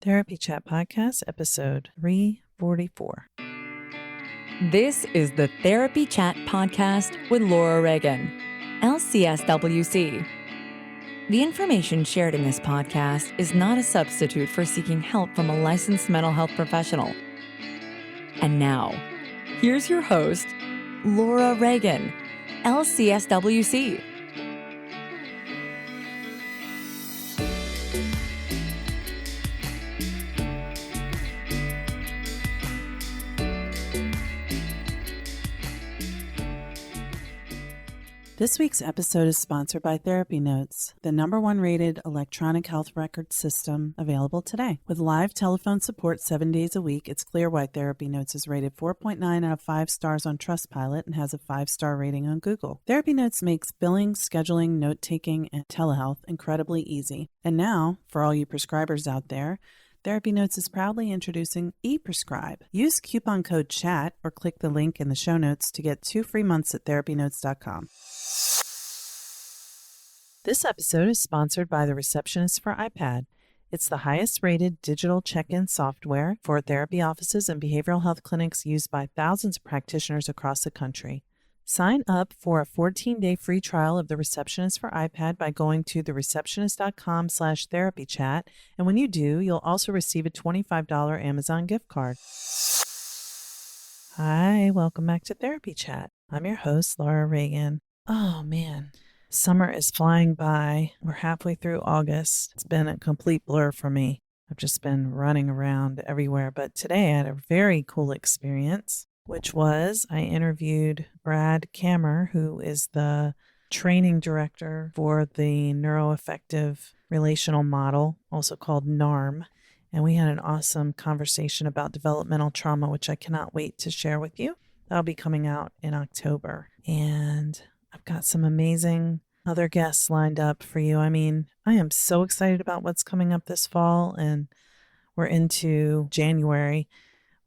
Therapy Chat Podcast, episode 344. This is the Therapy Chat Podcast with Laura Reagan, LCSW-C. The information shared in this podcast is not a substitute for seeking help from a licensed mental health professional. And now, here's your host, Laura Reagan, LCSW-C. This week's episode is sponsored by Therapy Notes, the #1 rated electronic health record system available today. With live telephone support 7 days a week, it's clear why Therapy Notes is rated 4.9 out of 5 stars on Trustpilot and has a 5-star rating on Google. Therapy Notes makes billing, scheduling, note-taking, and telehealth incredibly easy. And now, for all you prescribers out there, Therapy Notes is proudly introducing ePrescribe. Use coupon code CHAT or click the link in the show notes to get 2 free months at therapynotes.com. This episode is sponsored by the Receptionist for iPad. It's the highest rated digital check-in software for therapy offices and behavioral health clinics used by thousands of practitioners across the country. Sign up for a 14-day free trial of the Receptionist for iPad by going to thereceptionist.com/therapychat. And when you do, you'll also receive a $25 Amazon gift card. Hi, welcome back to Therapy Chat. I'm your host, Laura Reagan. Oh man, summer is flying by. We're halfway through August. It's been a complete blur for me. I've just been running around everywhere. But today I had a very cool experience, which was I interviewed Brad Kammer, who is the training director for the neuroaffective relational model, also called NARM. And we had an awesome conversation about developmental trauma, which I cannot wait to share with you. That'll be coming out in October. And I've got some amazing other guests lined up for you. I mean, I am so excited about what's coming up this fall, and we're into January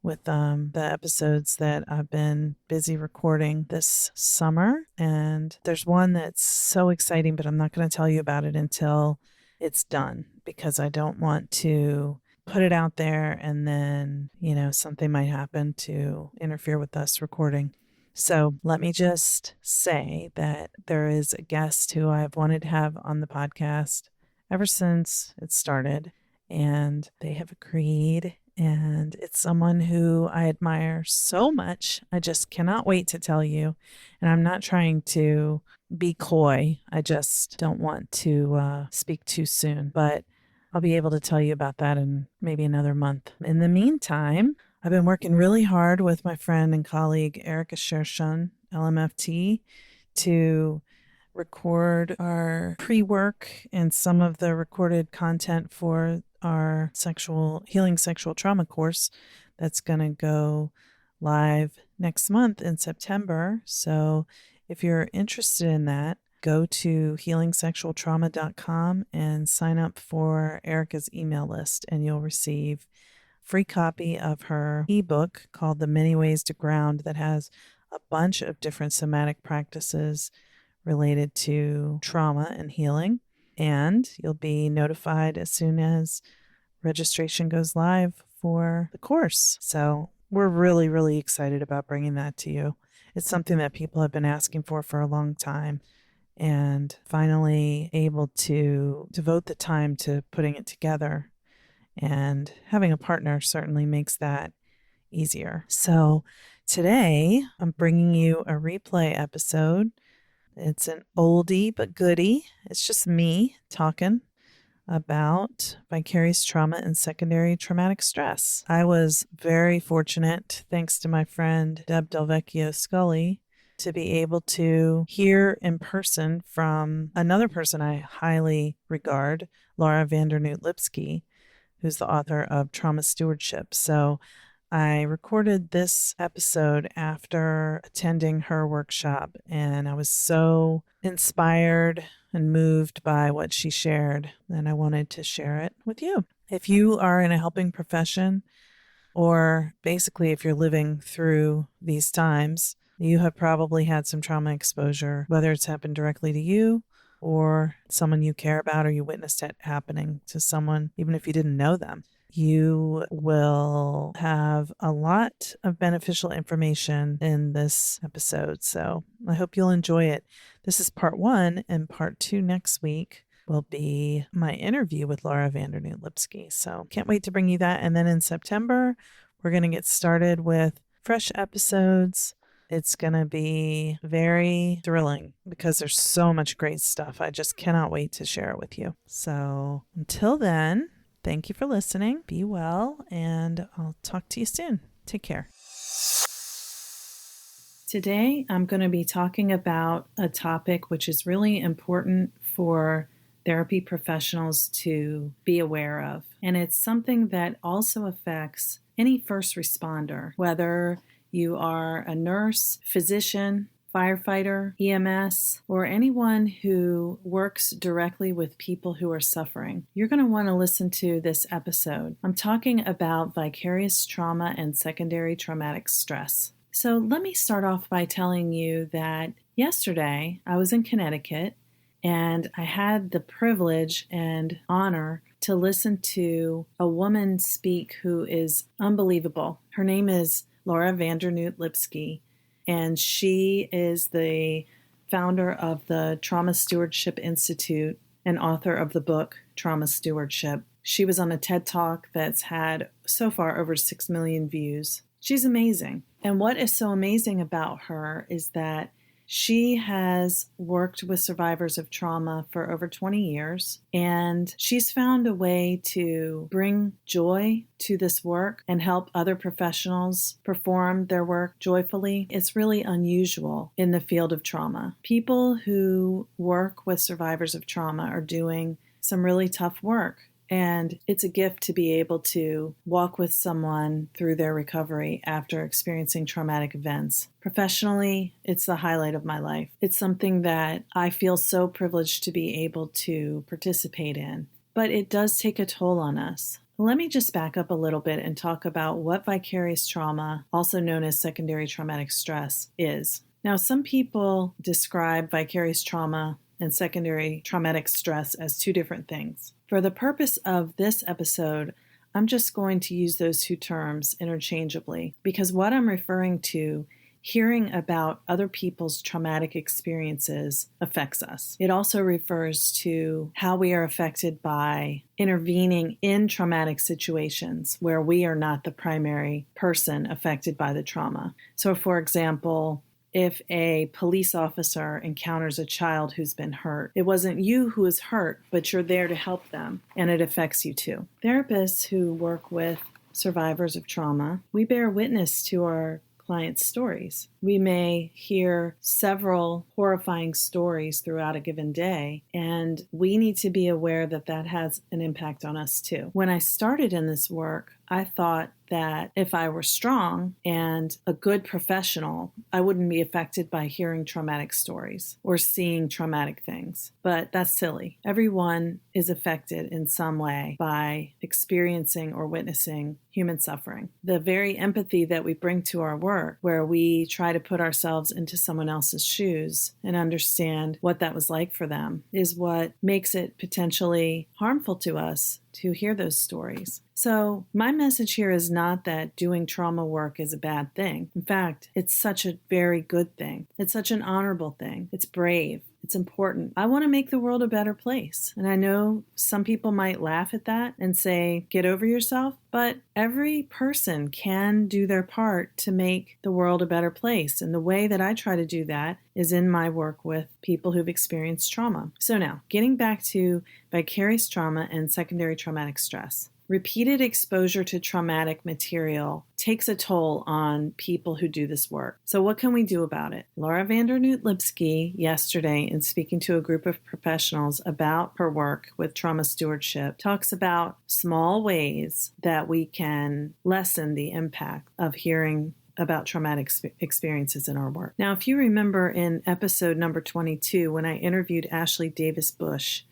with the episodes that I've been busy recording this summer. And there's one that's so exciting, but I'm not going to tell you about it until it's done, because I don't want to put it out there and then, something might happen to interfere with us recording. So let me just say that there is a guest who I've wanted to have on the podcast ever since it started, and they have agreed. And it's someone who I admire so much. I just cannot wait to tell you. And I'm not trying to be coy. I just don't want to speak too soon. But I'll be able to tell you about that in maybe another month. In the meantime, I've been working really hard with my friend and colleague Erica Shershun, LMFT, to record our pre-work and some of the recorded content for our healing sexual trauma course that's going to go live next month in September. So if you're interested in that, go to healingsexualtrauma.com and sign up for Erica's email list, and you'll receive a free copy of her ebook called The Many Ways to Ground that has a bunch of different somatic practices related to trauma and healing. And you'll be notified as soon as registration goes live for the course. So we're really, really excited about bringing that to you. It's something that people have been asking for a long time, and finally able to devote the time to putting it together. And having a partner certainly makes that easier. So today I'm bringing you a replay episode. It's an oldie but goodie. It's just me talking about vicarious trauma and secondary traumatic stress. I was very fortunate, thanks to my friend Deb Delvecchio Scully, to be able to hear in person from another person I highly regard, Laura Van Dernoot Lipsky, who's the author of Trauma Stewardship. So I recorded this episode after attending her workshop, and I was so inspired and moved by what she shared, and I wanted to share it with you. If you are in a helping profession, or basically if you're living through these times, you have probably had some trauma exposure, whether it's happened directly to you or someone you care about, or you witnessed it happening to someone, even if you didn't know them. You will have a lot of beneficial information in this episode, so I hope you'll enjoy it. This is part 1, and part 2 next week will be my interview with Laura Van Dernoot Lipsky. So can't wait to bring you that. And then in September, we're going to get started with fresh episodes. It's going to be very thrilling because there's so much great stuff. I just cannot wait to share it with you. So until then, thank you for listening. Be well, and I'll talk to you soon. Take care. Today, I'm going to be talking about a topic which is really important for therapy professionals to be aware of. And it's something that also affects any first responder, whether you are a nurse, physician, firefighter, EMS, or anyone who works directly with people who are suffering. You're going to want to listen to this episode. I'm talking about vicarious trauma and secondary traumatic stress. So let me start off by telling you that yesterday I was in Connecticut and I had the privilege and honor to listen to a woman speak who is unbelievable. Her name is Laura Van Dernoot Lipsky, and she is the founder of the Trauma Stewardship Institute and author of the book Trauma Stewardship. She was on a TED Talk that's had so far over 6 million views. She's amazing. And what is so amazing about her is that she has worked with survivors of trauma for over 20 years, and she's found a way to bring joy to this work and help other professionals perform their work joyfully. It's really unusual in the field of trauma. People who work with survivors of trauma are doing some really tough work. And it's a gift to be able to walk with someone through their recovery after experiencing traumatic events. Professionally, it's the highlight of my life. It's something that I feel so privileged to be able to participate in. But it does take a toll on us. Let me just back up a little bit and talk about what vicarious trauma, also known as secondary traumatic stress, is. Now, some people describe vicarious trauma and secondary traumatic stress as two different things. For the purpose of this episode, I'm just going to use those two terms interchangeably because what I'm referring to, hearing about other people's traumatic experiences, affects us. It also refers to how we are affected by intervening in traumatic situations where we are not the primary person affected by the trauma. So, for example, if a police officer encounters a child who's been hurt, it wasn't you who was hurt, but you're there to help them, and it affects you too. Therapists who work with survivors of trauma, we bear witness to our clients' stories. We may hear several horrifying stories throughout a given day, and we need to be aware that that has an impact on us too. When I started in this work, I thought that if I were strong and a good professional, I wouldn't be affected by hearing traumatic stories or seeing traumatic things. But that's silly. Everyone is affected in some way by experiencing or witnessing human suffering. The very empathy that we bring to our work, where we try to put ourselves into someone else's shoes and understand what that was like for them, is what makes it potentially harmful to us to hear those stories. So my message here is not that doing trauma work is a bad thing. In fact, it's such a very good thing. It's such an honorable thing. It's brave. It's important. I want to make the world a better place. And I know some people might laugh at that and say, get over yourself. But every person can do their part to make the world a better place. And the way that I try to do that is in my work with people who've experienced trauma. So now, getting back to vicarious trauma and secondary traumatic stress. Repeated exposure to traumatic material takes a toll on people who do this work. So what can we do about it? Laura Van Dernoot Lipsky, yesterday, in speaking to a group of professionals about her work with trauma stewardship, talks about small ways that we can lessen the impact of hearing about traumatic experiences in our work. Now, if you remember in episode number 22, when I interviewed Ashley Davis Bush,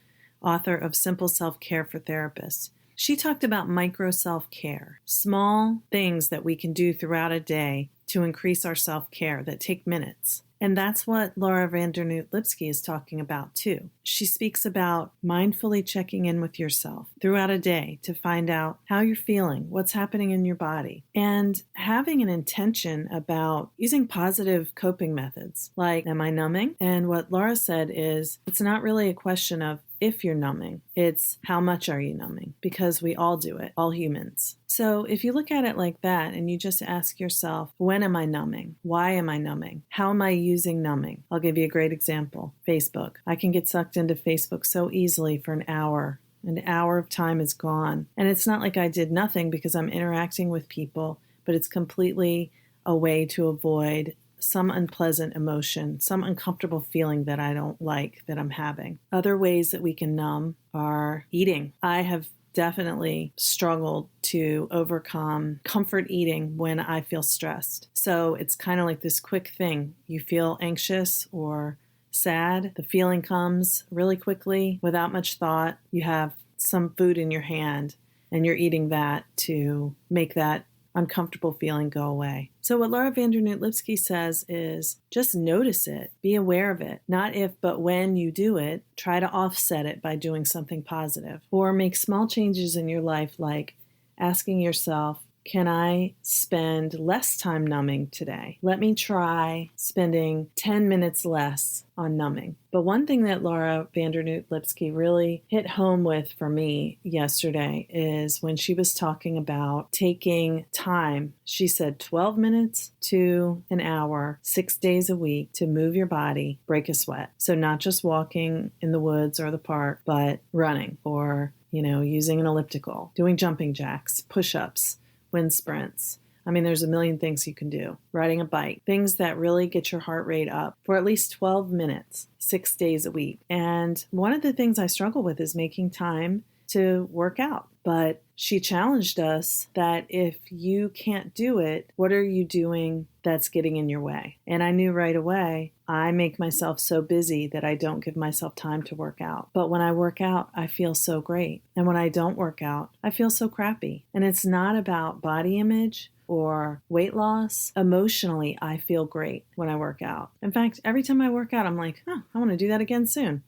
author of Simple Self-Care for Therapists, she talked about micro self-care, small things that we can do throughout a day to increase our self-care that take minutes. And that's what Laura Van Dernoot Lipsky is talking about too. She speaks about mindfully checking in with yourself throughout a day to find out how you're feeling, what's happening in your body, and having an intention about using positive coping methods like, am I numbing? And what Laura said is, it's not really a question of if you're numbing, it's how much are you numbing? Because we all do it, all humans. So if you look at it like that and you just ask yourself, when am I numbing? Why am I numbing? How am I using numbing? I'll give you a great example. Facebook. I can get sucked into Facebook so easily for an hour. An hour of time is gone. And it's not like I did nothing because I'm interacting with people, but it's completely a way to avoid some unpleasant emotion, some uncomfortable feeling that I don't like that I'm having. Other ways that we can numb are eating. I have definitely struggled to overcome comfort eating when I feel stressed. So it's kind of like this quick thing. You feel anxious or sad. The feeling comes really quickly without much thought. You have some food in your hand and you're eating that to make that uncomfortable feeling go away. So what Laura Van Dernoot Lipsky says is just notice it, be aware of it. Not if, but when you do it, try to offset it by doing something positive. Or make small changes in your life like asking yourself, can I spend less time numbing today? Let me try spending 10 minutes less on numbing. But one thing that Laura Van Dernoot Lipsky really hit home with for me yesterday is when she was talking about taking time. She said 12 minutes to an hour, 6 days a week to move your body, break a sweat. So not just walking in the woods or the park, but running or, using an elliptical, doing jumping jacks, push-ups, wind sprints. I mean, there's a million things you can do. Riding a bike, things that really get your heart rate up for at least 12 minutes, 6 days a week. And one of the things I struggle with is making time to work out. But she challenged us that if you can't do it, what are you doing that's getting in your way? And I knew right away, I make myself so busy that I don't give myself time to work out. But when I work out, I feel so great. And when I don't work out, I feel so crappy. And it's not about body image or weight loss. Emotionally, I feel great when I work out. In fact, every time I work out, I'm like, I want to do that again soon.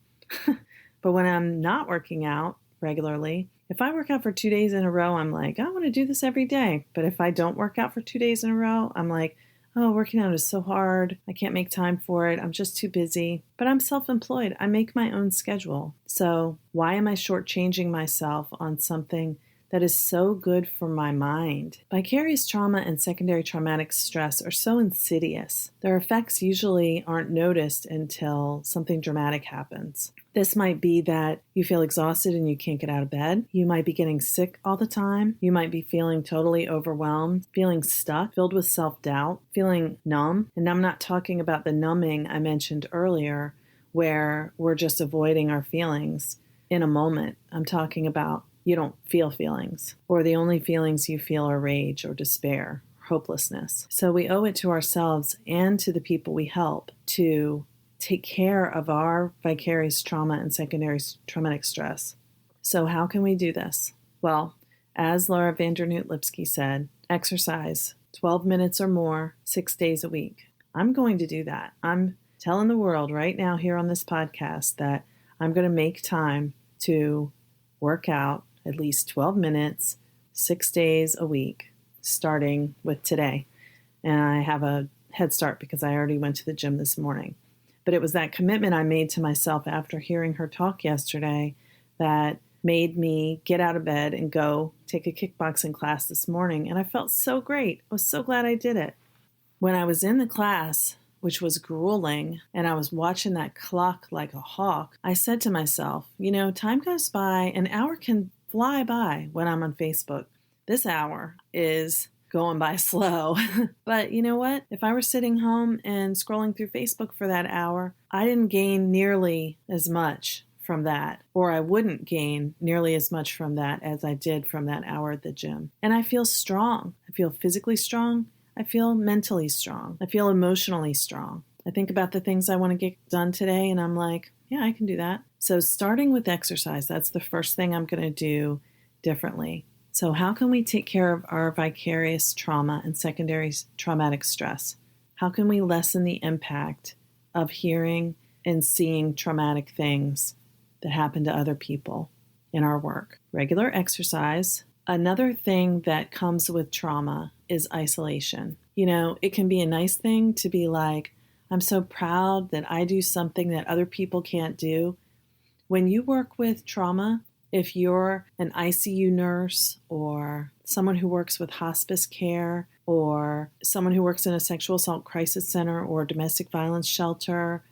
But when I'm not working out regularly, if I work out for 2 days in a row, I'm like, I want to do this every day. But if I don't work out for 2 days in a row, I'm like, oh, working out is so hard. I can't make time for it. I'm just too busy. But I'm self-employed. I make my own schedule. So why am I shortchanging myself on something that is so good for my mind? Vicarious trauma and secondary traumatic stress are so insidious. Their effects usually aren't noticed until something dramatic happens. This might be that you feel exhausted and you can't get out of bed. You might be getting sick all the time. You might be feeling totally overwhelmed, feeling stuck, filled with self-doubt, feeling numb. And I'm not talking about the numbing I mentioned earlier, where we're just avoiding our feelings in a moment. I'm talking about you don't feel feelings, or the only feelings you feel are rage or despair, hopelessness. So we owe it to ourselves and to the people we help to take care of our vicarious trauma and secondary traumatic stress. So how can we do this? Well, as Laura Van Dernoot Lipsky said, exercise 12 minutes or more, 6 days a week. I'm going to do that. I'm telling the world right now here on this podcast that I'm going to make time to work out at least 12 minutes, 6 days a week, starting with today. And I have a head start because I already went to the gym this morning. But it was that commitment I made to myself after hearing her talk yesterday that made me get out of bed and go take a kickboxing class this morning. And I felt so great. I was so glad I did it. When I was in the class, which was grueling, and I was watching that clock like a hawk, I said to myself, time goes by, an hour can fly by when I'm on Facebook. This hour is going by slow. But you know what? If I were sitting home and scrolling through Facebook for that hour, I didn't gain nearly as much from that, or I wouldn't gain nearly as much from that as I did from that hour at the gym. And I feel strong. I feel physically strong. I feel mentally strong. I feel emotionally strong. I think about the things I want to get done today, and I'm like, yeah, I can do that. So starting with exercise, that's the first thing I'm going to do differently. So how can we take care of our vicarious trauma and secondary traumatic stress? How can we lessen the impact of hearing and seeing traumatic things that happen to other people in our work. Regular exercise. Another thing that comes with trauma is isolation. It can be a nice thing to be like, I'm so proud that I do something that other people can't do. When you work with trauma, if you're an ICU nurse or someone who works with hospice care or someone who works in a sexual assault crisis center or domestic violence shelter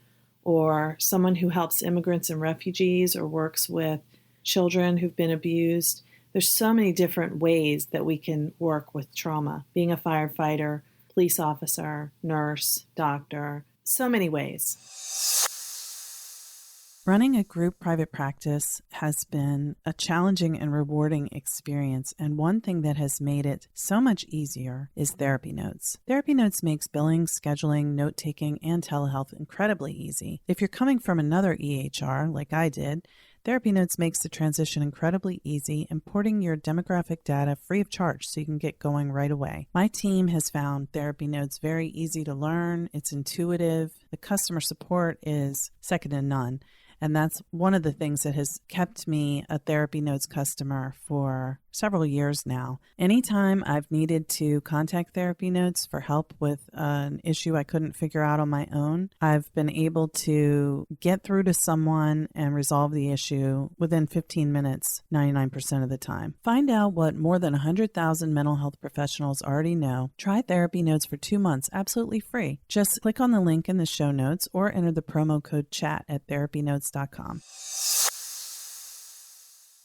or someone who helps immigrants and refugees or works with children who've been abused, there's so many different ways that we can work with trauma. Being a firefighter, police officer, nurse, doctor, so many ways. Running a group private practice has been a challenging and rewarding experience, and one thing that has made it so much easier is Therapy Notes. Therapy Notes makes billing, scheduling, note-taking, and telehealth incredibly easy. If you're coming from another EHR, like I did, Therapy Notes makes the transition incredibly easy, importing your demographic data free of charge so you can get going right away. My team has found Therapy Notes very easy to learn. It's intuitive. The customer support is second to none. And that's one of the things that has kept me a Therapy Notes customer for several years now. Anytime I've needed to contact Therapy Notes for help with an issue I couldn't figure out on my own, I've been able to get through to someone and resolve the issue within 15 minutes, 99% of the time. Find out what more than 100,000 mental health professionals already know. Try Therapy Notes for 2 months, absolutely free. Just click on the link in the show notes or enter the promo code CHAT at therapynotes.com.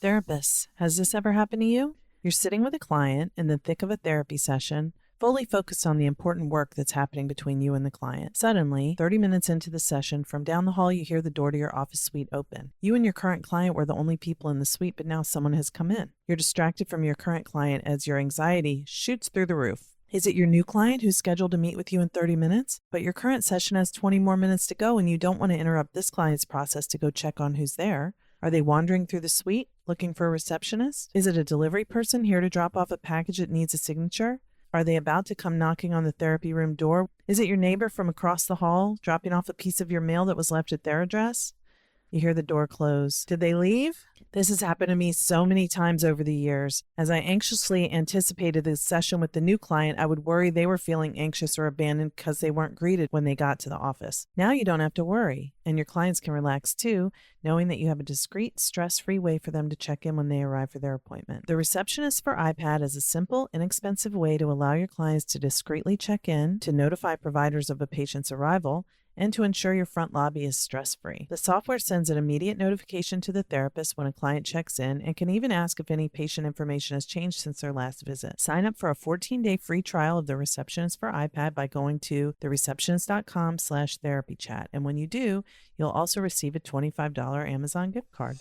Therapists, has this ever happened to you? You're sitting with a client in the thick of a therapy session, fully focused on the important work that's happening between you and the client. Suddenly, 30 minutes into the session, from down the hall you hear the door to your office suite open. You and your current client were the only people in the suite, but now someone has come in. You're distracted from your current client as your anxiety shoots through the roof. Is it your new client who's scheduled to meet with you in 30 minutes? But your current session has 20 more minutes to go and you don't want to interrupt this client's process to go check on who's there. Are they wandering through the suite looking for a receptionist? Is it a delivery person here to drop off a package that needs a signature? Are they about to come knocking on the therapy room door? Is it your neighbor from across the hall dropping off a piece of your mail that was left at their address? You hear the door close. Did they leave? This has happened to me so many times over the years. As I anxiously anticipated this session with the new client, I would worry they were feeling anxious or abandoned because they weren't greeted when they got to the office. Now you don't have to worry, and your clients can relax too, knowing that you have a discreet, stress-free way for them to check in when they arrive for their appointment. The Receptionist for iPad is a simple, inexpensive way to allow your clients to discreetly check in, to notify providers of a patient's arrival, and to ensure your front lobby is stress-free. The software sends an immediate notification to the therapist when a client checks in and can even ask if any patient information has changed since their last visit. Sign up for a 14-day free trial of the Receptionist for iPad by going to thereceptionist.com/therapychat. And when you do, you'll also receive a $25 Amazon gift card.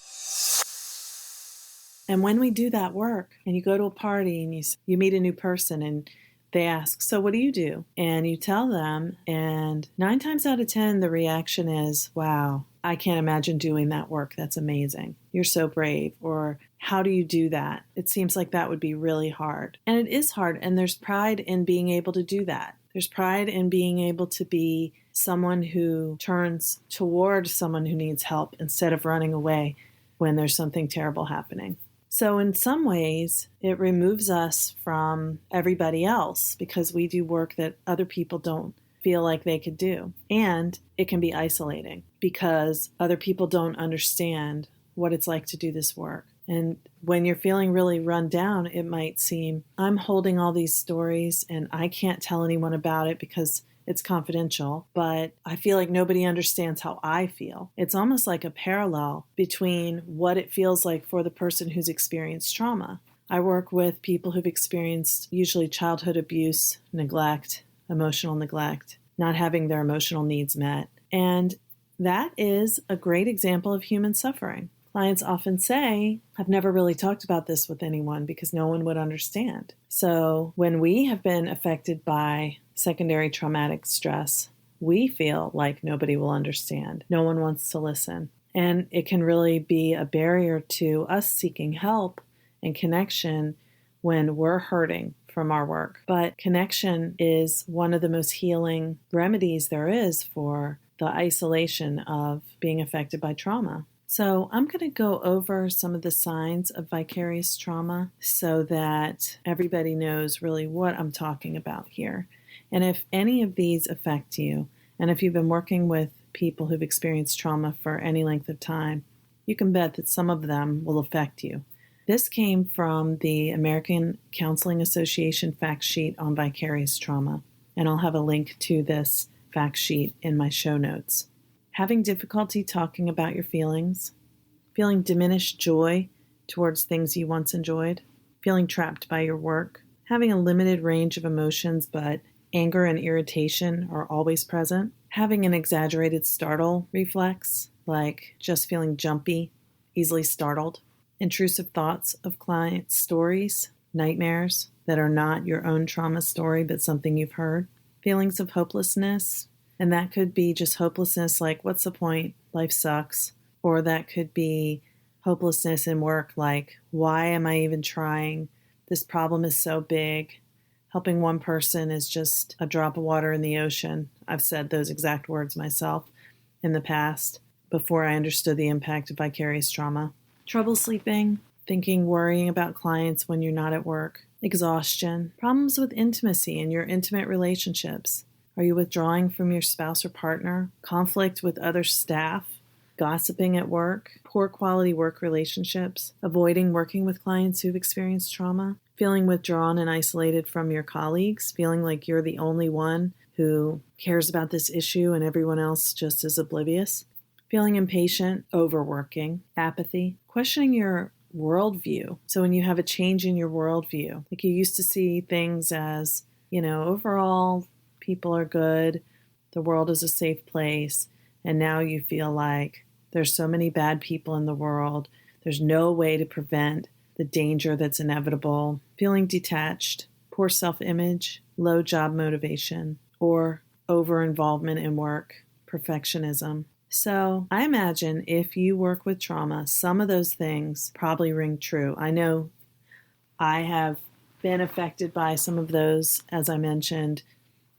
And when we do that work and you go to a party and you meet a new person and they ask, so what do you do? And you tell them, and 9 times out of 10, the reaction is, wow, I can't imagine doing that work. That's amazing. You're so brave. Or how do you do that? It seems like that would be really hard. And it is hard. And there's pride in being able to do that. There's pride in being able to be someone who turns toward someone who needs help instead of running away when there's something terrible happening. So in some ways, it removes us from everybody else because we do work that other people don't feel like they could do. And it can be isolating because other people don't understand what it's like to do this work. And when you're feeling really run down, it might seem, I'm holding all these stories and I can't tell anyone about it because it's confidential, but I feel like nobody understands how I feel. It's almost like a parallel between what it feels like for the person who's experienced trauma. I work with people who've experienced usually childhood abuse, neglect, emotional neglect, not having their emotional needs met. And that is a great example of human suffering. Clients often say, I've never really talked about this with anyone because no one would understand. So when we have been affected by secondary traumatic stress, we feel like nobody will understand. No one wants to listen. And it can really be a barrier to us seeking help and connection when we're hurting from our work. But connection is one of the most healing remedies there is for the isolation of being affected by trauma. So I'm going to go over some of the signs of vicarious trauma so that everybody knows really what I'm talking about here. And if any of these affect you, and if you've been working with people who've experienced trauma for any length of time, you can bet that some of them will affect you. This came from the American Counseling Association fact sheet on vicarious trauma, and I'll have a link to this fact sheet in my show notes. Having difficulty talking about your feelings, feeling diminished joy towards things you once enjoyed, feeling trapped by your work, having a limited range of emotions but anger and irritation are always present, having an exaggerated startle reflex, like just feeling jumpy, easily startled, intrusive thoughts of clients' stories, nightmares that are not your own trauma story but something you've heard, feelings of hopelessness, and that could be just hopelessness like, what's the point? Life sucks. Or that could be hopelessness in work like, why am I even trying? This problem is so big. Helping one person is just a drop of water in the ocean. I've said those exact words myself in the past before I understood the impact of vicarious trauma. Trouble sleeping, thinking, worrying about clients when you're not at work. Exhaustion, problems with intimacy in your intimate relationships. Are you withdrawing from your spouse or partner? Conflict with other staff? Gossiping at work? Poor quality work relationships? Avoiding working with clients who've experienced trauma? Feeling withdrawn and isolated from your colleagues? Feeling like you're the only one who cares about this issue and everyone else just is oblivious? Feeling impatient, overworking, apathy, questioning your worldview. So when you have a change in your worldview, like you used to see things as, overall people are good, the world is a safe place, and now you feel like there's so many bad people in the world, there's no way to prevent the danger that's inevitable, feeling detached, poor self-image, low job motivation, or over-involvement in work, perfectionism. So I imagine if you work with trauma, some of those things probably ring true. I know I have been affected by some of those, as I mentioned,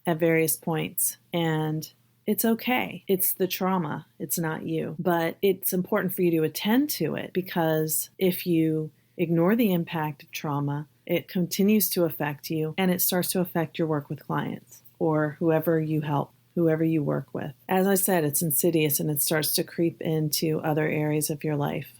at various points. And it's okay. It's the trauma. It's not you. But it's important for you to attend to it because if you ignore the impact of trauma, it continues to affect you and it starts to affect your work with clients or whoever you help, whoever you work with. As I said, it's insidious and it starts to creep into other areas of your life.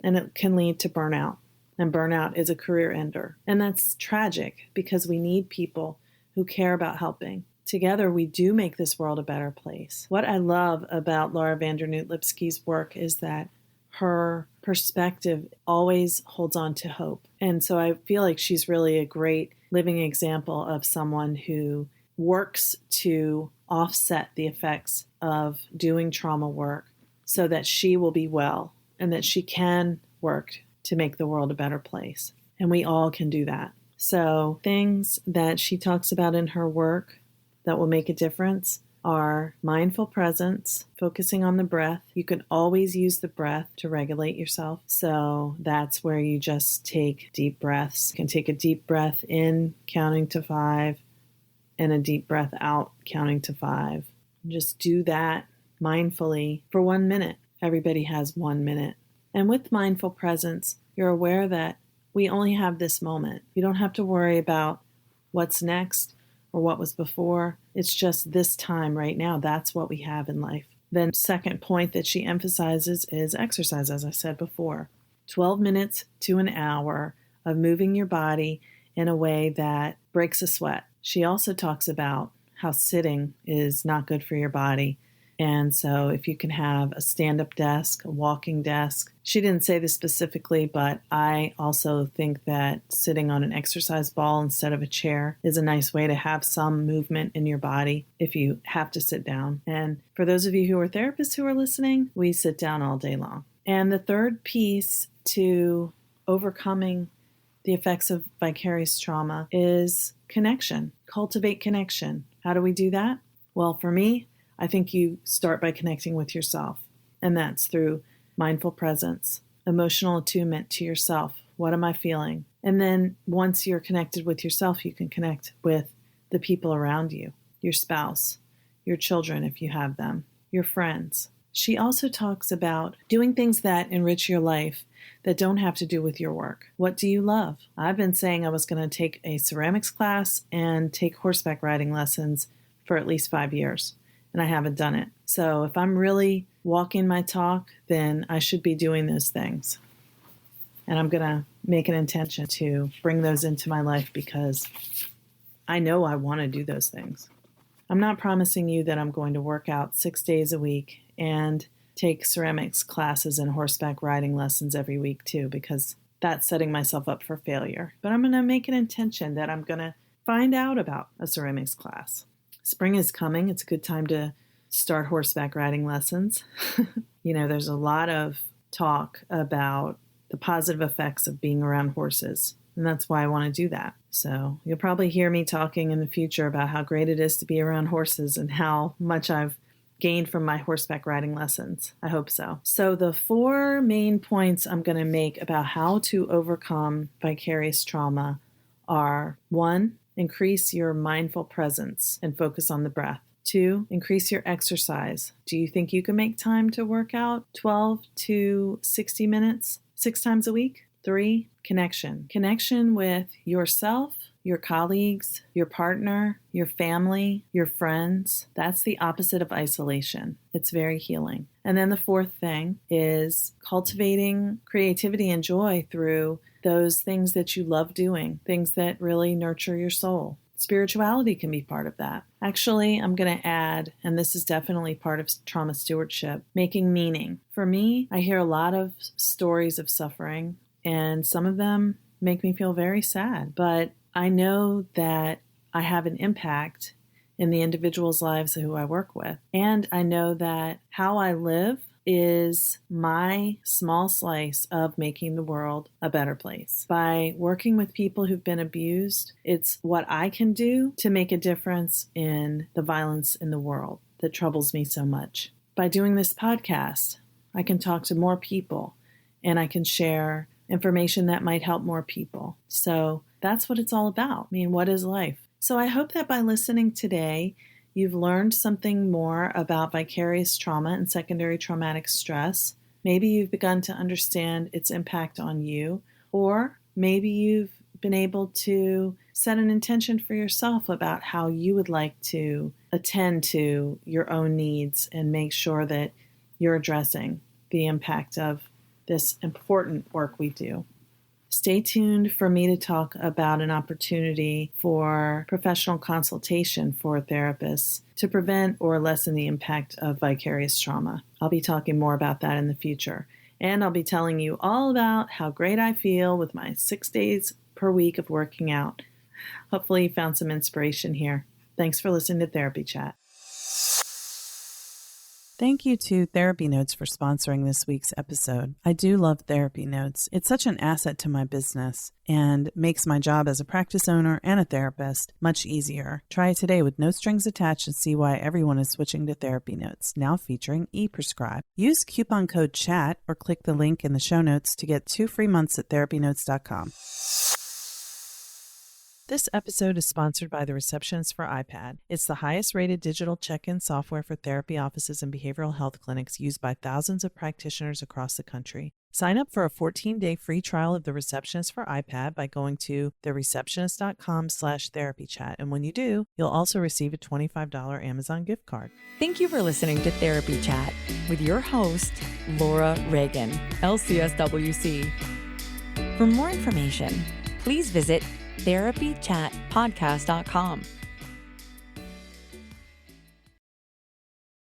And it can lead to burnout. And burnout is a career ender. And that's tragic because we need people who care about helping. Together, we do make this world a better place. What I love about Laura Van Dernoot Lipsky's work is that her perspective always holds on to hope. And so I feel like she's really a great living example of someone who works to offset the effects of doing trauma work so that she will be well and that she can work to make the world a better place. And we all can do that. So things that she talks about in her work that will make a difference are mindful presence, focusing on the breath. You can always use the breath to regulate yourself. So that's where you just take deep breaths. You can take a deep breath in, counting to 5, and a deep breath out, counting to 5. Just do that mindfully for 1 minute. Everybody has 1 minute. And with mindful presence, you're aware that we only have this moment. You don't have to worry about what's next or what was before. It's just this time right now. That's what we have in life. Then second point that she emphasizes is exercise, as I said before. 12 minutes to an hour of moving your body in a way that breaks a sweat. She also talks about how sitting is not good for your body. And so if you can have a stand-up desk, a walking desk. She didn't say this specifically, but I also think that sitting on an exercise ball instead of a chair is a nice way to have some movement in your body if you have to sit down. And for those of you who are therapists who are listening, we sit down all day long. And the third piece to overcoming the effects of vicarious trauma is connection. Cultivate connection. How do we do that? Well, for me, I think you start by connecting with yourself, and that's through mindful presence, emotional attunement to yourself. What am I feeling? And then once you're connected with yourself, you can connect with the people around you, your spouse, your children if you have them, your friends. She also talks about doing things that enrich your life that don't have to do with your work. What do you love? I've been saying I was going to take a ceramics class and take horseback riding lessons for at least 5 years, and I haven't done it. So if I'm really walking my talk, then I should be doing those things. And I'm going to make an intention to bring those into my life because I know I want to do those things. I'm not promising you that I'm going to work out 6 days a week and take ceramics classes and horseback riding lessons every week too, because that's setting myself up for failure. But I'm going to make an intention that I'm going to find out about a ceramics class. Spring is coming. It's a good time to start horseback riding lessons. There's a lot of talk about the positive effects of being around horses. And that's why I want to do that. So you'll probably hear me talking in the future about how great it is to be around horses and how much I've gained from my horseback riding lessons. I hope so. So the 4 main points I'm going to make about how to overcome vicarious trauma are: 1, increase your mindful presence and focus on the breath. 2, increase your exercise. Do you think you can make time to work out 12 to 60 minutes 6 times a week? 3, connection. Connection with yourself, your colleagues, your partner, your family, your friends. That's the opposite of isolation. It's very healing. And then the 4th thing is cultivating creativity and joy through those things that you love doing, things that really nurture your soul. Spirituality can be part of that. Actually, I'm going to add, and this is definitely part of trauma stewardship, making meaning. For me, I hear a lot of stories of suffering, and some of them make me feel very sad. But I know that I have an impact in the individuals' lives who I work with. And I know that how I live is my small slice of making the world a better place. By working with people who've been abused, it's what I can do to make a difference in the violence in the world that troubles me so much. By doing this podcast, I can talk to more people and I can share information that might help more people. So that's what it's all about. I mean, what is life? So I hope that by listening today, you've learned something more about vicarious trauma and secondary traumatic stress. Maybe you've begun to understand its impact on you, or maybe you've been able to set an intention for yourself about how you would like to attend to your own needs and make sure that you're addressing the impact of this important work we do. Stay tuned for me to talk about an opportunity for professional consultation for therapists to prevent or lessen the impact of vicarious trauma. I'll be talking more about that in the future. And I'll be telling you all about how great I feel with my 6 days per week of working out. Hopefully you found some inspiration here. Thanks for listening to Therapy Chat. Thank you to Therapy Notes for sponsoring this week's episode. I do love Therapy Notes. It's such an asset to my business and makes my job as a practice owner and a therapist much easier. Try it today with no strings attached and see why everyone is switching to Therapy Notes, now featuring ePrescribe. Use coupon code CHAT or click the link in the show notes to get 2 free months at therapynotes.com. This episode is sponsored by the Receptionist for iPad. It's the highest rated digital check-in software for therapy offices and behavioral health clinics used by thousands of practitioners across the country. Sign up for a 14-day free trial of the Receptionist for iPad by going to thereceptionist.com/therapychat. And when you do, you'll also receive a $25 Amazon gift card. Thank you for listening to Therapy Chat with your host, Laura Reagan, LCSW-C. For more information, please visit therapychatpodcast.com.